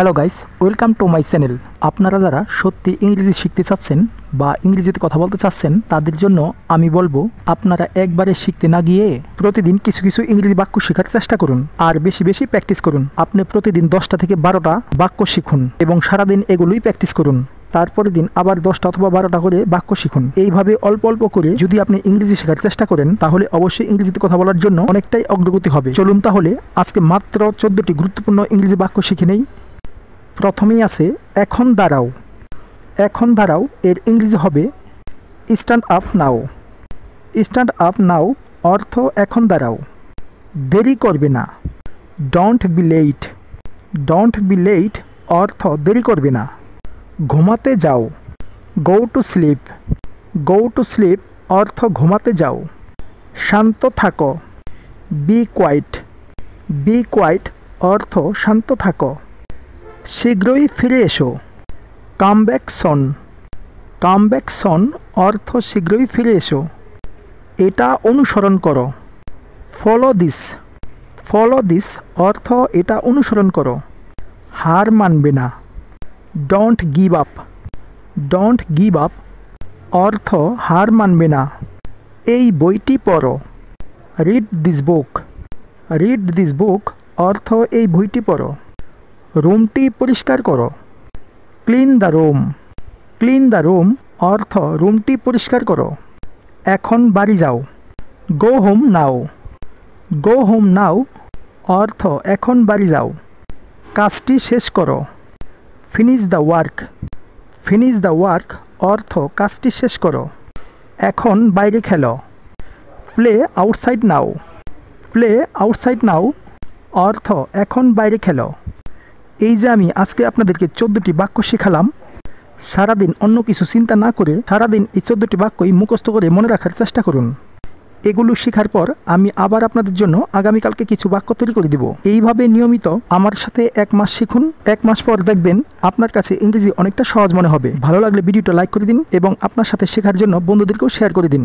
Hello guys, welcome to my channel. আপনারা যারা সত্যি ইংরেজি শিখতে চাচ্ছেন বা ইংরেজিতে কথা বলতে চাচ্ছেন তাদের জন্য আমি বলবো আপনারা একবারে শিখতে না গিয়ে প্রতিদিন কিছু কিছু ইংরেজি বাক্য শেখার চেষ্টা করুন আর বেশি বেশি প্র্যাকটিস করুন। আপনি প্রতিদিন 10টা থেকে 12টা বাক্য শিখুন এবং সারাদিন এগুলোই প্র্যাকটিস করুন। তারপরের দিন আবার 10টা অথবা 12টা করে বাক্য শিখুন। এইভাবে অল্প অল্প করে যদি আপনি ইংরেজি শেখার চেষ্টা করেন তাহলে অবশ্যই ইংরেজিতে কথা বলার জন্য অনেকটাই অগ্রগতি হবে। চলুন তাহলে আজকে মাত্র 14টি গুরুত্বপূর্ণ ইংরেজি বাক্য শিখে নেই। প্রথমেই আছে এখন দাঁড়াও। এখন দাঁড়াও এর ইংরেজি হবে stand up now. Stand up now অর্থ এখন দাঁড়াও। দেরি করবে না, don't be late. Don't be late অর্থ দেরি করবে না। ঘুমাতে যাও, go to sleep. Go to sleep অর্থ ঘুমাতে যাও। শান্ত থাকো, বি কোয়াইট। বি কোয়াইট অর্থ শান্ত থাকো। শীঘ্রই ফিরে এসো, কাম ব্যাক সন। কাম ব্যাক সন অর্থ শীঘ্রই ফিরে এসো। এটা অনুসরণ করো, ফলো দিস। ফলো দিস অর্থ এটা অনুসরণ করো। হার মানবে না, don't give up. Don't give up অর্থ হার মানবে না। এই বইটি পড়ো, read this book. Read this book অর্থ এই বইটি পড়ো। রুমটি পরিষ্কার করো, clean the room. Clean the room অর্থ রুমটি পরিষ্কার করো। এখন বাড়ি যাও, go home now. Go home now অর্থ এখন বাড়ি যাও। কাজটি শেষ করো, finish the work. Finish the work অর্থ কাজটি শেষ করো। এখন বাইরে খেলো, প্লে আউটসাইড নাও। প্লে আউটসাইড নাও অর্থ এখন বাইরে খেলো। এই যে আমি আজকে আপনাদেরকে 14টি বাক্য শেখালাম, সারাদিন অন্য কিছু চিন্তা না করে সারাদিন এই 14টি বাক্যই মুখস্থ করে মনে রাখার চেষ্টা করুন। এগুলো শেখার পর আমি আবার আপনাদের জন্য আগামীকালকে কিছু বাক্য তৈরি করে দিব। এইভাবে নিয়মিত আমার সাথে 1 মাস শিখুন। 1 মাস পর দেখবেন আপনার কাছে ইংরেজি অনেকটা সহজ মনে হবে। ভালো লাগলে ভিডিওটা লাইক করে দিন এবং আপনার সাথে শেখার জন্য বন্ধুদেরকেও শেয়ার করে দিন।